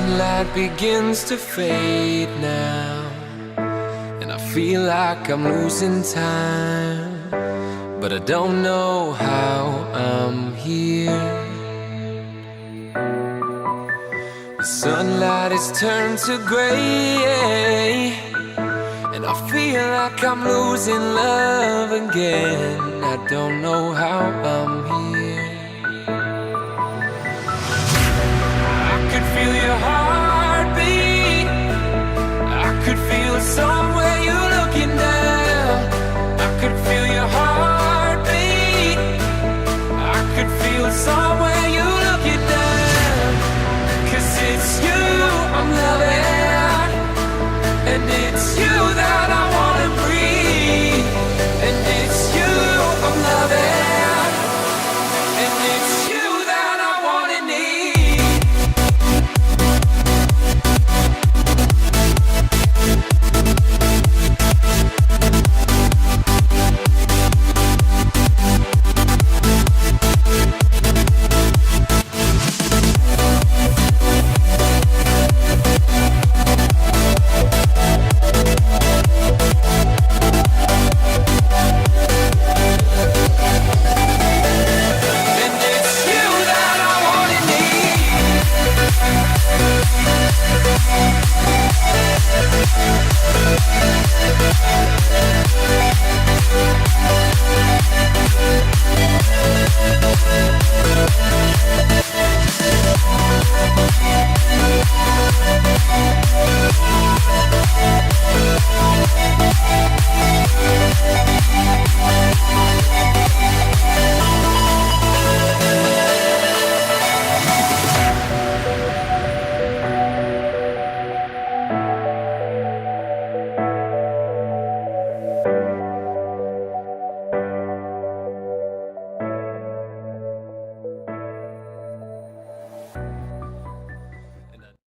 sunlight begins to fade now, and I feel like I'm losing time, but I don't know how I'm here. The sunlight has turned to gray, and I feel like I'm losing love again. I don't know how I'm here. I could feel your heartbeat, I could feel it somewhere you're looking down. I could feel your heartbeat, I could feel it somewhere you're looking down. 'Cause it's you I'm loving, and it's you that